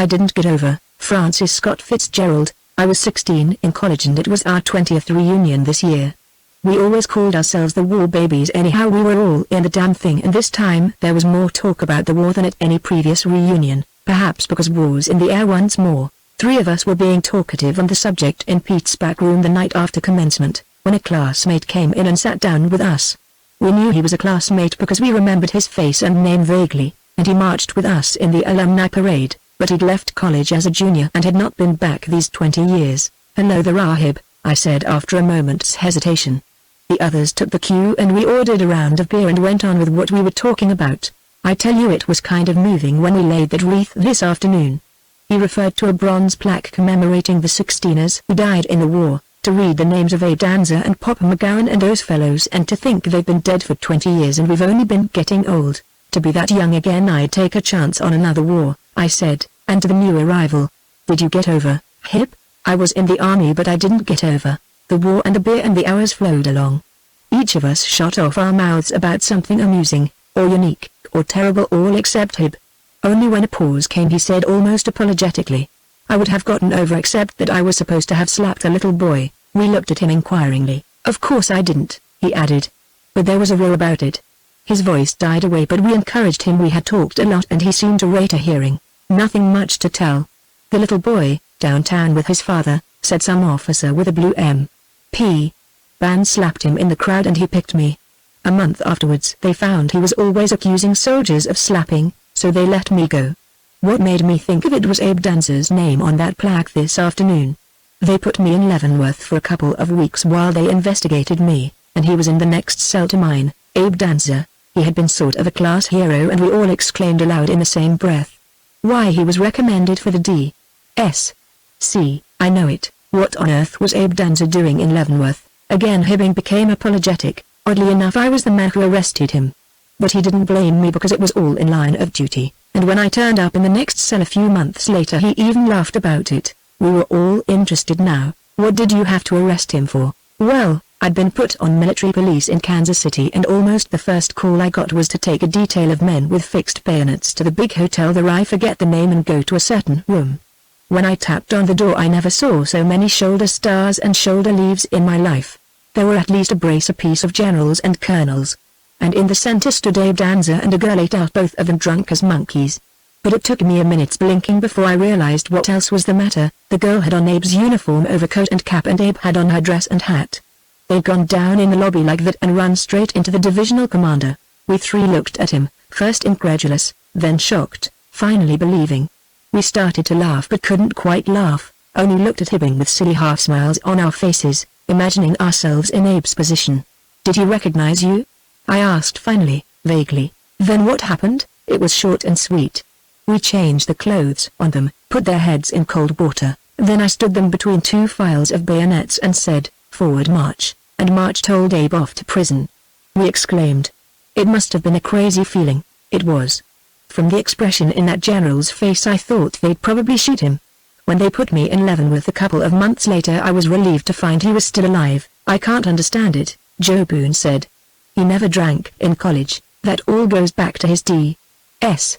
I didn't get over. Francis Scott Fitzgerald. I was 16 in college and it was our 20th reunion this year. We always called ourselves the war babies anyhow. We were all in the damn thing, and this time there was more talk about the war than at any previous reunion, perhaps because war's in the air once more. 3 of us were being talkative on the subject in Pete's back room the night after commencement, when a classmate came in and sat down with us. We knew he was a classmate because we remembered his face and name vaguely, and he marched with us in the alumni parade, but he'd left college as a junior and had not been back these 20 years. "Hello there, Rahib," I said after a moment's hesitation. The others took the cue and we ordered a round of beer and went on with what we were talking about. "I tell you, it was kind of moving when we laid that wreath this afternoon." He referred to a bronze plaque commemorating the 16ers who died in the war, to read the names of Abe Danzer and Pop McGowan and those fellows, and to think they've been dead for 20 years and we've only been getting old. To be that young again, I'd take a chance on another war, I said, and to the new arrival. "Did you get over, Hip?" "I was in the army but I didn't get over." The war and the beer and the hours flowed along. Each of us shot off our mouths about something amusing, or unique, or terrible, all except Hib. Only when a pause came he said almost apologetically, "I would have gotten over except that I was supposed to have slapped a little boy." We looked at him inquiringly. "Of course I didn't," he added. "But there was a rule about it." His voice died away, but we encouraged him. We had talked a lot and he seemed to rate a hearing. "Nothing much to tell. The little boy, downtown with his father," said some officer with a blue M.P. band, "slapped him in the crowd and he picked me. A month afterwards they found he was always accusing soldiers of slapping, so they let me go. What made me think of it was Abe Danzer's name on that plaque this afternoon. They put me in Leavenworth for a couple of weeks while they investigated me, and he was in the next cell to mine. Abe Danzer. He had been sort of a class hero, and we all exclaimed aloud in the same breath. Why, he was recommended for the D.S.C. I know it. What on earth was Abe Danzer doing in Leavenworth? Again Hibbing became apologetic. Oddly enough, I was the man who arrested him. But he didn't blame me because it was all in line of duty, and when I turned up in the next cell a few months later he even laughed about it. We were all interested now. "What did you have to arrest him for?" "Well, I'd been put on military police in Kansas City, and almost the first call I got was to take a detail of men with fixed bayonets to the big hotel there, I forget the name, and go to a certain room. When I tapped on the door I never saw so many shoulder stars and shoulder leaves in my life. There were at least a brace apiece of generals and colonels. And in the center stood Abe Danzer and a girl, ate out, both of them drunk as monkeys. But it took me a minute's blinking before I realized what else was the matter. The girl had on Abe's uniform overcoat and cap, and Abe had on her dress and hat. They'd gone down in the lobby like that and run straight into the divisional commander. We three looked at him, first incredulous, then shocked, finally believing. We started to laugh but couldn't quite laugh, only looked at Hibbing with silly half-smiles on our faces, imagining ourselves in Abe's position. "Did he recognize you?" I asked finally, vaguely. "Then what happened?" It was short and sweet. "We changed the clothes on them, put their heads in cold water, then I stood them between two files of bayonets and said, 'Forward march,' and marched old Abe off to prison." We exclaimed. It must have been a crazy feeling. It was. From the expression in that general's face I thought they'd probably shoot him. When they put me in Leavenworth a couple of months later I was relieved to find he was still alive. "I can't understand it," Joe Boone said. "He never drank in college. That all goes back to his D.S.C.,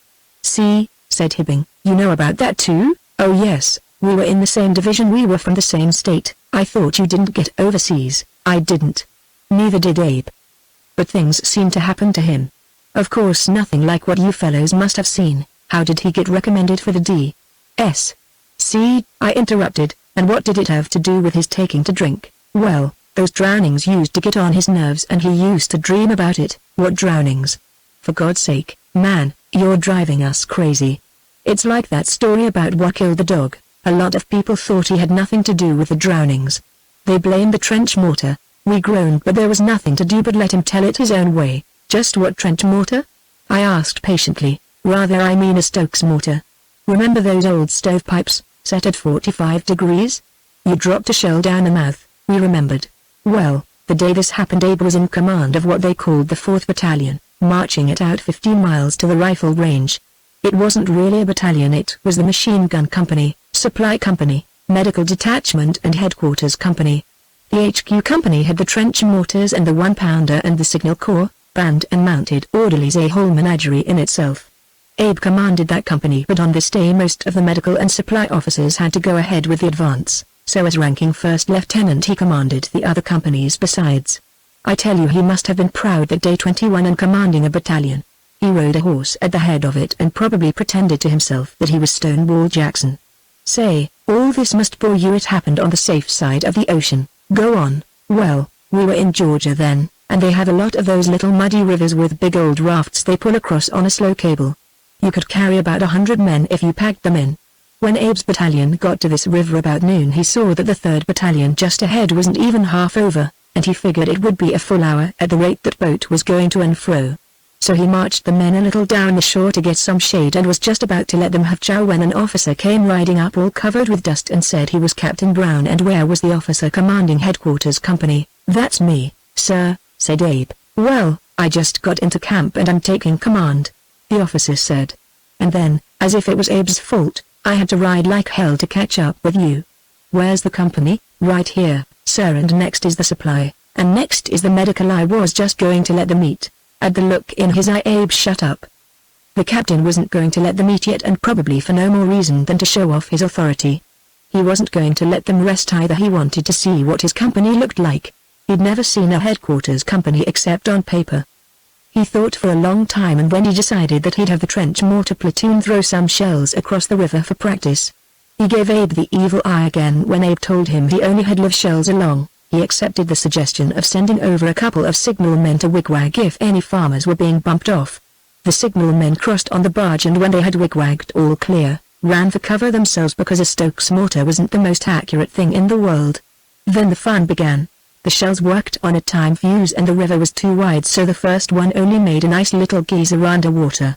said Hibbing. "You know about that too?" "Oh yes, we were in the same division, we were from the same state." "I thought you didn't get overseas." "I didn't. Neither did Abe. But things seemed to happen to him. Of course nothing like what you fellows must have seen." "How did he get recommended for the D.S.C.?" I interrupted. "And what did it have to do with his taking to drink?" "Well, those drownings used to get on his nerves and he used to dream about it." "What drownings?" "For God's sake, man, you're driving us crazy. It's like that story about what killed the dog. A lot of people thought he had nothing to do with the drownings. They blamed the trench mortar." We groaned, but there was nothing to do but let him tell it his own way. "Just what trench mortar?" I asked patiently. "Rather, I mean a Stokes mortar. Remember those old stovepipes, set at 45 degrees? You dropped a shell down the mouth." We remembered. "Well, the day this happened Abe was in command of what they called the 4th Battalion, marching it out 15 miles to the rifle range. It wasn't really a battalion, it was the machine gun company, supply company, medical detachment and headquarters company. The HQ company had the trench mortars and the 1-pounder and the signal corps, band and mounted orderlies, a whole menagerie in itself. Abe commanded that company, but on this day most of the medical and supply officers had to go ahead with the advance, so as ranking first lieutenant he commanded the other companies besides. I tell you, he must have been proud that day 21 and commanding a battalion. He rode a horse at the head of it and probably pretended to himself that he was Stonewall Jackson. Say, all this must bore you. It happened on the safe side of the ocean. Go on. Well, we were in Georgia then, and they have a lot of those little muddy rivers with big old rafts they pull across on a slow cable. You could carry about 100 men if you packed them in. When Abe's battalion got to this river about noon, he saw that the 3rd Battalion just ahead wasn't even half over, and he figured it would be a full hour at the rate that boat was going to and fro. So he marched the men a little down the shore to get some shade and was just about to let them have chow when an officer came riding up all covered with dust and said he was Captain Brown. And where was the officer commanding headquarters company? That's me, sir, said Abe. Well, I just got into camp and I'm taking command, the officer said. And then, as if it was Abe's fault, I had to ride like hell to catch up with you. Where's the company? Right here, sir, and next is the supply, and next is the medical. I was just going to let them eat. At the look in his eye, Abe shut up. The captain wasn't going to let them eat yet, and probably for no more reason than to show off his authority. He wasn't going to let them rest either. He wanted to see what his company looked like. He'd never seen a headquarters company except on paper. He thought for a long time, and then he decided that he'd have the trench mortar platoon throw some shells across the river for practice. He gave Abe the evil eye again when Abe told him he only had live shells along. He accepted the suggestion of sending over a couple of signalmen to wigwag if any farmers were being bumped off. The signalmen crossed on the barge, and when they had wigwagged all clear, ran for cover themselves because a Stokes mortar wasn't the most accurate thing in the world. Then the fun began. The shells worked on a time fuse and the river was too wide, so the first one only made a nice little geyser underwater.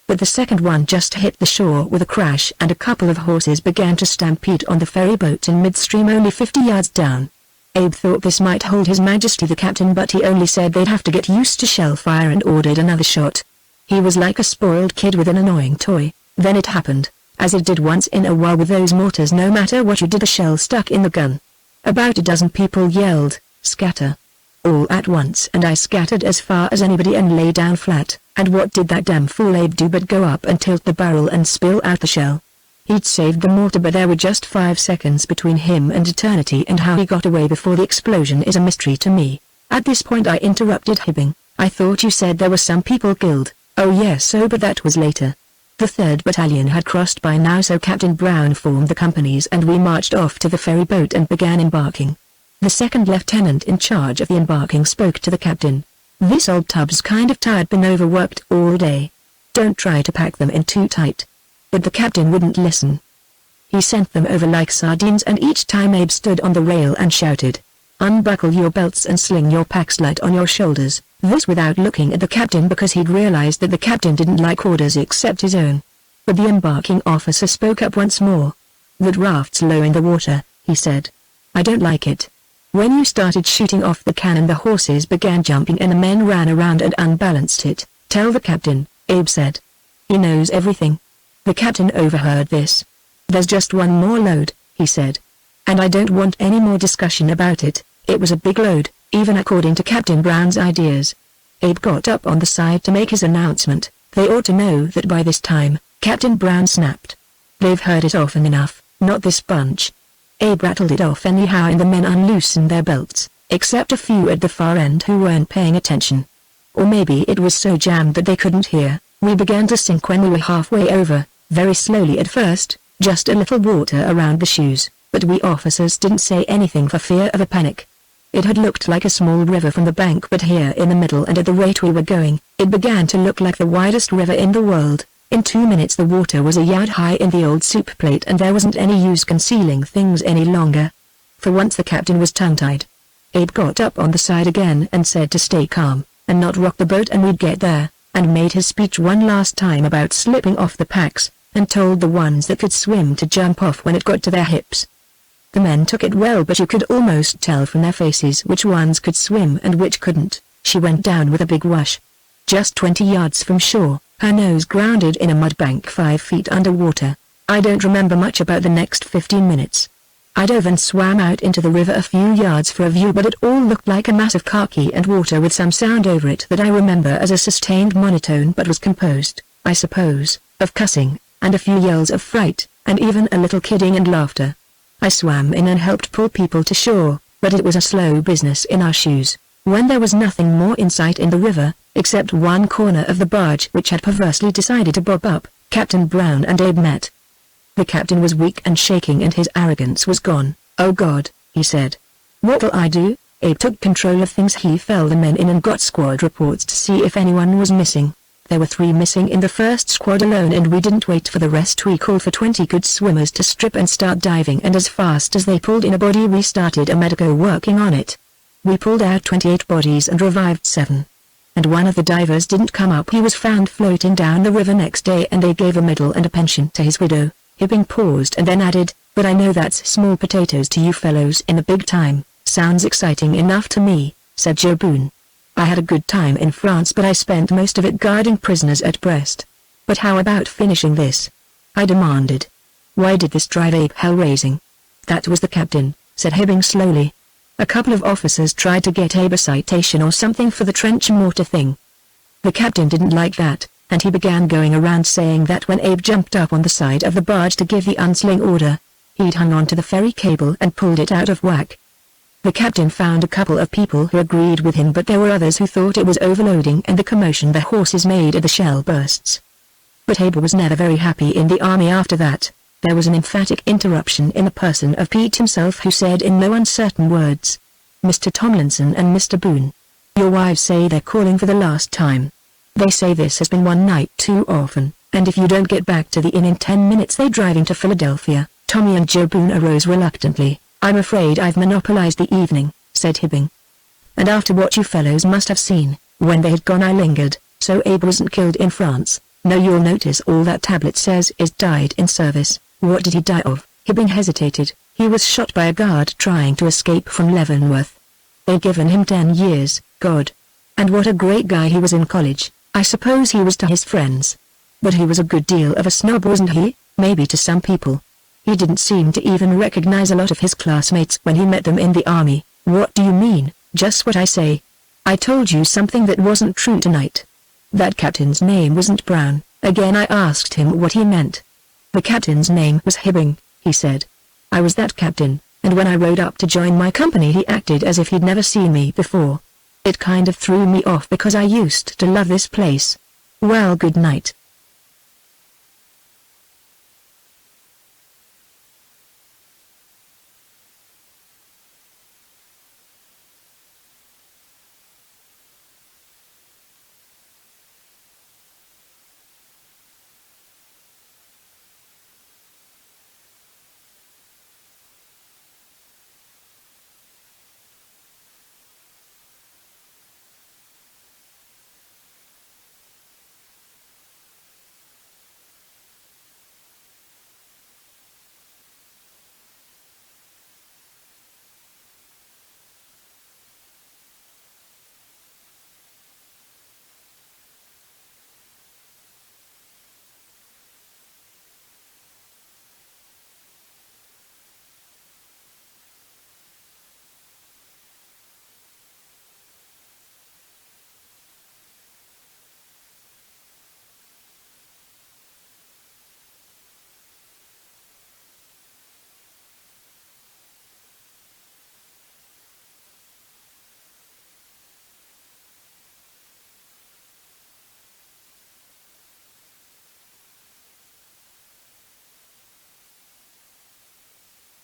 But the second one just hit the shore with a crash, and a couple of horses began to stampede on the ferry boat in midstream only 50 yards down. Abe thought this might hold His Majesty the captain, but he only said they'd have to get used to shell fire and ordered another shot. He was like a spoiled kid with an annoying toy. Then it happened, as it did once in a while with those mortars. No matter what you did, the shell stuck in the gun. About a dozen people yelled, "Scatter!" all at once, and I scattered as far as anybody and lay down flat. And what did that damn fool Abe do but go up and tilt the barrel and spill out the shell? He'd saved the mortar, but there were just 5 seconds between him and eternity, and how he got away before the explosion is a mystery to me. At this point I interrupted, hibbing. I thought you said there were some people killed. Oh yes, so but that was later. The 3rd Battalion had crossed by now, so Captain Brown formed the companies and we marched off to the ferry boat and began embarking. The 2nd lieutenant in charge of the embarking spoke to the captain. This old tub's kind of tired, been overworked all day. Don't try to pack them in too tight. But the captain wouldn't listen. He sent them over like sardines, and each time Abe stood on the rail and shouted, "Unbuckle your belts and sling your packs light on your shoulders," this without looking at the captain because he'd realized that the captain didn't like orders except his own. But the embarking officer spoke up once more. "That raft's low in the water," he said. "I don't like it." When you started shooting off the cannon, the horses began jumping and the men ran around and unbalanced it. "Tell the captain," Abe said. "He knows everything." The captain overheard this. "There's just one more load," he said. "And I don't want any more discussion about it. It was a big load, even according to Captain Brown's ideas." Abe got up on the side to make his announcement. "They ought to know that by this time," Captain Brown snapped. "They've heard it often enough, not this bunch." Abe rattled it off anyhow, and the men unloosened their belts, except a few at the far end who weren't paying attention. Or maybe it was so jammed that they couldn't hear. We began to sink when we were halfway over, very slowly at first, just a little water around the shoes, but we officers didn't say anything for fear of a panic. It had looked like a small river from the bank, but here in the middle and at the rate we were going, it began to look like the widest river in the world. In 2 minutes the water was a yard high in the old soup plate, and there wasn't any use concealing things any longer. For once the captain was tongue-tied. Abe got up on the side again and said to stay calm, and not rock the boat, and we'd get there, and made his speech one last time about slipping off the packs, and told the ones that could swim to jump off when it got to their hips. The men took it well, but you could almost tell from their faces which ones could swim and which couldn't. She went down with a big wash. Just 20 yards from shore, her nose grounded in a mud bank 5 feet underwater. I don't remember much about the next 15 minutes. I dove and swam out into the river a few yards for a view, but it all looked like a mass of khaki and water with some sound over it that I remember as a sustained monotone but was composed. I suppose, of cussing, and a few yells of fright, and even a little kidding and laughter. I swam in and helped pull people to shore, but it was a slow business in our shoes. When there was nothing more in sight in the river, except one corner of the barge which had perversely decided to bob up, Captain Brown and Abe met. The captain was weak and shaking and his arrogance was gone. "Oh God," he said. "What'll I do?" Abe took control of things. He fell the men in and got squad reports to see if anyone was missing. There were 3 missing in the first squad alone, and we didn't wait for the rest. We called for 20 good swimmers to strip and start diving, and as fast as they pulled in a body we started a medico working on it. We pulled out 28 bodies and revived 7. And one of the divers didn't come up. He was found floating down the river next day, and they gave a medal and a pension to his widow. Hibbing paused and then added, "But I know that's small potatoes to you fellows in the big time." "Sounds exciting enough to me," said Joe Boone. "I had a good time in France, but I spent most of it guarding prisoners at Brest." "But how about finishing this?" I demanded. "Why did this drive Abe hell-raising?" "That was the captain," said Hibbing slowly. "A couple of officers tried to get Abe a citation or something for the trench mortar thing. The captain didn't like that, and he began going around saying that when Abe jumped up on the side of the barge to give the unsling order, he'd hung on to the ferry cable and pulled it out of whack. The captain found a couple of people who agreed with him, but there were others who thought it was overloading and the commotion the horses made at the shell bursts. But Abe was never very happy in the army after that." There was an emphatic interruption in the person of Pete himself, who said in no uncertain words, "Mr. Tomlinson and Mr. Boone, your wives say they're calling for the last time. They say this has been one night too often, and if you don't get back to the inn in 10 minutes they're driving to Philadelphia." Tommy and Joe Boone arose reluctantly. "I'm afraid I've monopolized the evening," said Hibbing. "And after what you fellows must have seen, when they had gone I lingered. So Abe wasn't killed in France. No, you'll notice all that tablet says is died in service." "What did he die of?" Hibbing hesitated. "He was shot by a guard trying to escape from Leavenworth. They'd given him 10 years, God. And what a great guy he was in college. I suppose he was to his friends. But he was a good deal of a snob, wasn't he? Maybe to some people. He didn't seem to even recognize a lot of his classmates when he met them in the army." "What do you mean?" "Just what I say. I told you something that wasn't true tonight. That captain's name wasn't Brown." Again I asked him what he meant. "The captain's name was Hibbing," he said. "I was that captain, and when I rode up to join my company he acted as if he'd never seen me before. It kind of threw me off because I used to love this place. Well, good night."